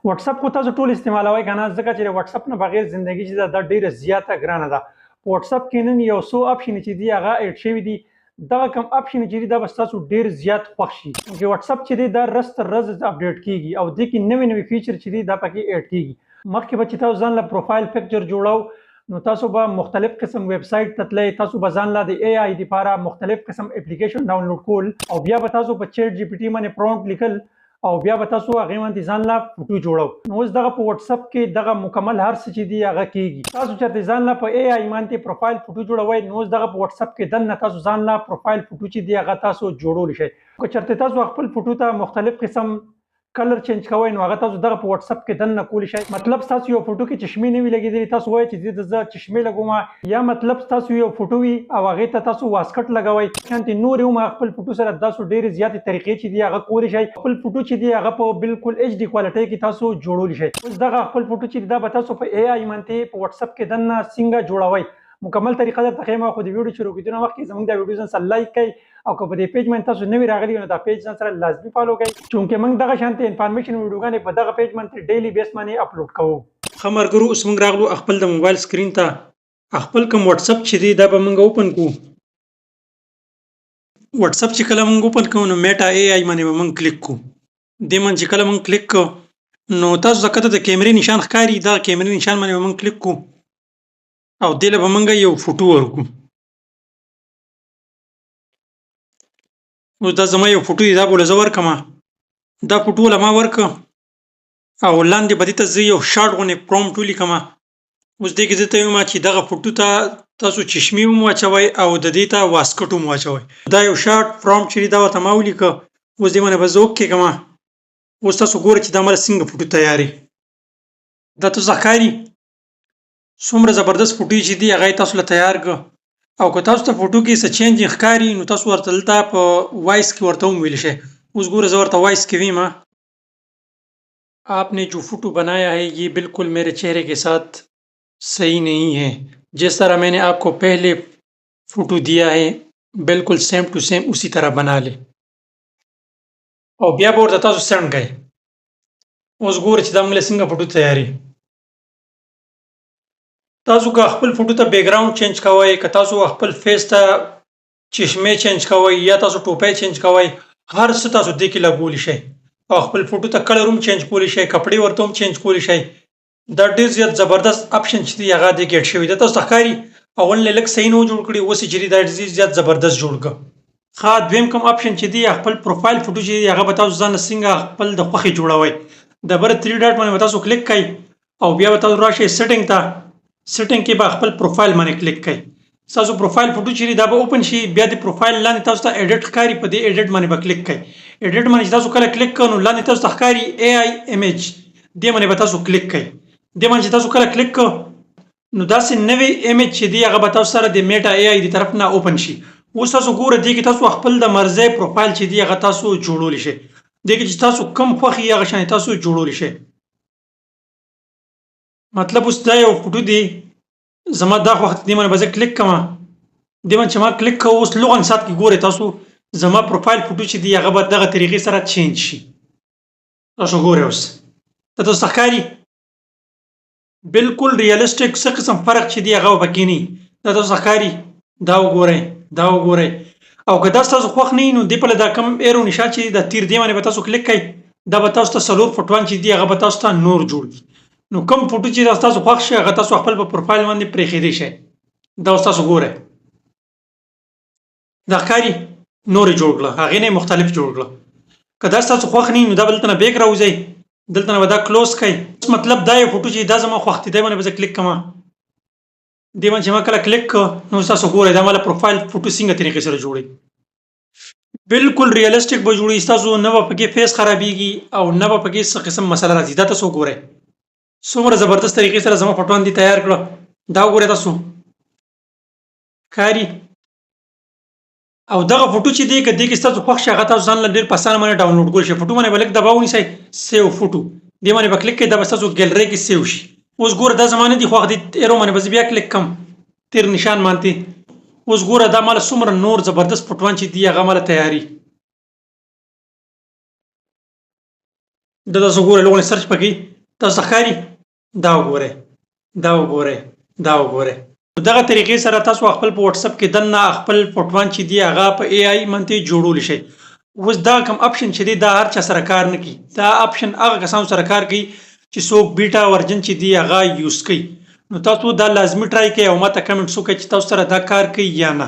واتس اپ خو تاسو ټول استعمالوئ کنه ځکه چې واتس اپ نه بغیر ژوندۍ چې دا ډیره زیاته ګرانه ده. په واتس اپ کې نن یو څو اپشن چې دی هغه اډ شوي دي. دغه کم اپشن چې دی دا به تاسو ډیر زیات خوښ شي چې واتس اپ چې دی دا رس تر ورځ اپډیټ کیږي او د کې نوې نوې فیچر چې دی دا پکې اډ کیږي. مخکې به چې تاسو ځان له پروفایل پکچر جوړاو نو تاسو به مختلف قسم ویب سایټ ته تلئ، تاسو به ځان له د ای آی لپاره مختلف قسم اپلیکیشن ډاونلوډ کول او بیا به تاسو په چیټ جی پی ټي باندې پرومپټ لیکل او بیا به تاسو هغه باندې ځان لا فوټو جوړو. نو اوس دغه په واتس اپ کې دغه مکمل هر څه چې دی هغه کیږي. تاسو چې ځان لا په ای آی باندې پروفایل فوټو جوړوي نو اوس دغه په واتس اپ کې دنه تاسو ځان لا پروفایل فوټو چې دی هغه تاسو جوړول شي. که چېرته تاسو خپل فوټو ته مختلف قسم کلر چینج کوئ نو هغه تاسو دغه په واتس اپ کې دنه کولی شئ. مطلب تاسو یو فوټو کې چشمې نه وي لګېدلې، تاسو وایئ چې زه چشمې لګوم، یا مطلب تاسو یو فوټو وي او هغې ته تاسو واسکټ لګوئ. شانتې نور هم خپل فوټو سره تاسو ډېرې زیاتې طریقې چې دي هغه کولی شئ. خپل فوټو چې دی هغه په بالکل ایچ ډي کوالټۍ کې تاسو جوړولی شئ. اوس دغه خپل فوټو چې دی دا به تاسو په ای آی باندې په واتس اپ کې دنه څنګه جوړوئ مکمل طریقه درته ښیم. خو د ویډیو شروع کېدو نه مخکې زموږ دا ویډیو ځان سره لایک کړئ او که په دې پیج باندې تاسو نوي راغلي نو دا پیج ځان سره لازمي فالو کړئ، چونکې موږ دغه شانتې انفارمیشن ویډیوګانې په دغه پیج باندې ډیلی بیس باندې اپلوډ کوو. ښه ملګرو، اوس موږ راغلو خپل د موبایل سکرین ته. خپل کوم واتس اپ چې دی دا به موږ اوپن کوو. واتس اپ چې کله موږ اوپن کوو نو میټا ای آی باندې به موږ کلیک کوو. دې باندې چې کله موږ کلیک کوو نو تاسو ته کته د کیمرې نشان ښکاري، دا کیمرې نشان باندې به موږ کلیک کوو او دې له به موږ یو فوټو ورکړو. اوس دا زما یو فوټو دی، دا به له زه ورکړم. دا فوټو له ما ورکړه او لاندې به دې ته زه یو شارټ غوندې پرومپټ ولیکم. اوس دې کې زه ته وایم چې دغه فوټو ته تاسو چشمې هم واچوئ او د دې ته واسکټ هم واچوئ. دا یو شارټ پرومپټ چې دی دا ورته ما ولیکه. اوس دې باندې به زه اوکې کړم. اوس تاسو ګورئ چې دا مله څنګه فوټو تیار دی. دا تاسو ته ښکاري څومره زبردست فوټو چې دی هغه یې تاسو له تیار کړه. او که تاسو ته فوټو کې څه چینج ښکاري نو تاسو ورته دلته په وایس کې ورته هم ویلی شئ. اوس ګوره زه ورته وایس کې ویم، آپ نے جو فوٹو بنایا ہے یہ بالکل میرے چہرے کے ساتھ صحیح نہیں ہے، جس طرح میں نے آپ کو پہلے فوٹو دیا ہے بالکل سیم ٹو سیم اسی طرح بنا لے. او بیا به ورته تاسو سینډ کړئ. اوس ګوره چې دا موږ له څنګه فوټو تیارې. تاسو که خپل فوټو ته بیک ګراوند چینج کوئ، که تاسو خپل فیس ته چشمې چینج کوئ یا تاسو ټوپۍ چینج کوئ، هر څه تاسو دې کې لګولی شئ او خپل فوټو ته کلر هم چینج کولی شئ، کپړې ورته هم چینج کولی شئ. دا ډېر زیات زبردست اپشن چې دی هغه دې کې اډ شوی دی. تاسو ته ښکاري اول نه لږ صحیح نه و جوړ کړي، اوس یې چې دی دا ډېر زیات زبردست جوړ کړه. ښه، دویم کوم اپشن چې دی خپل پروفایل فوټو چې دی هغه به تاسو ځان څنګه خپل د خوښې جوړوئ. د بره 3 ډاټ باندې به تاسو کلیک کړئ او بیا به تاسو راشئ سیټینګ ته. سیټینګ کې به خپل پروفایل باندې کلیک کړئ. تاسو پروفایل فوټو چې دا به اوپن شي، بیا د پروفایل لاندې تاسو ته ایډیټ ښکاري، په دې ایډیټ باندې به کلیک کړئ. ایډیټ باندې چې تاسو کله کلیک کړئ نو لاندې تاسو ته ښکاري ای آی ایمیج، دې باندې به تاسو کلیک کړئ. دې باندې چې تاسو کله کلیک کړئ نو داسې نوې ایمیج چې دی هغه به تاسو سره د میټا ای آی د طرف نه اوپن شي. اوس تاسو ګوره دې کې تاسو خپل د مرضی پروفایل چې دی هغه تاسو جوړولی شئ. دې کې چې تاسو کم خوښ یې هغه شان تاسو جوړولی شئ. مطلب اوس دا یو فوټو دی، زما دا خوښ دې باندې به زه کلیک کوم. دې باندې چې ما کلیک کوم اوس لغن سات کې ګورئ تاسو زما پروفایل فوټو چې دی هغه به دغه طریقې سره چینج شي. تاسو ګورئ اوس دا تاسو ته ښکاري بالکل ریالسټک، څه قسم فرق چې دی هغه پکې نه. دا تاسو ته ښکاري، دا وګورئ، دا وګورئ. او که دا ستاسو خوښ نه وي نو دې په دا کم ایرو نشان چې دا تیر دې باندې به تاسو کلیک کړئ، دا به تاسو ته 4 فوټوان چې دی هغه به تاسو ته نور جوړ کړي. نو کوم فوټو چې تاسو خوښ شي هغه تاسو خپل په پروفایل باندې پرېښودی شئ. دا اوس تاسو ګورئ دا ښکاري نور یې جوړ کړه، هغې نه مختلف جوړ کړه. که دا ستاسو خوښ نه وي نو دا به دلته نه بیک راوځئ، دلته نه به دا کلوز کړئ. مطلب دا یو فوټو چې دا زما خوښ دی، دی باندې به زه کلیک کوم. دې باندې چې ما کله کلیک کړ نو تاسو ګورئ دا ماله پروفایل فوټو څنګه طریقې سره جوړوي. بالکل ریالسټک به جوړي، ستاسو نه به پکې فیس خرابېږي او نه به پکې څه قسم مسله راځي. دا تاسو ګورئ څومره زبردست طریقې سره زما فوټوان دي تیار کړه. دا وګورئ تاسو ښکاري. او دغه فوټو چې دی که دې کې ستاسو خوښ شي هغه تاسو ځان له ډېر په اسانه باندې ډاونلوډ کولی شئ. فوټو باندې به لږ دبا ونیسئ، سیو فوټو دې باندې به کلیک کړئ، دا به ستاسو ګیلرۍ کې سیو شي. اوس ګوره دا زما نه دي خوښ، دې ایرو باندې به زه بیا کلیک کړم تیر نشان باندې. اوس ګوره دا ماله څومره نور زبردست فوټوان چې دي هغه ماله تیاري. دا تاسو ګورئ لوګونه سرچ پکې تاسو ښکاري دا وګورئ دا وګورئ دا وګورئ. دغه طریقې سره تاسو خپل په واتس اپ کې دننه خپل فوټوان چې دی هغه په اي اي منته جوړول شي. اوس دا کوم اپشن چې دی دا هر چا سره کار نه کوي. دا اپشن هغه کسانو سره کار کوي چې څوک بیټا ورژن چې دی هغه یوز کوي. نو تاسو دا لازمي ټرای کړئ او ماته کمنټس وکړئ چې تاسو سره دا کار کوي یا نه.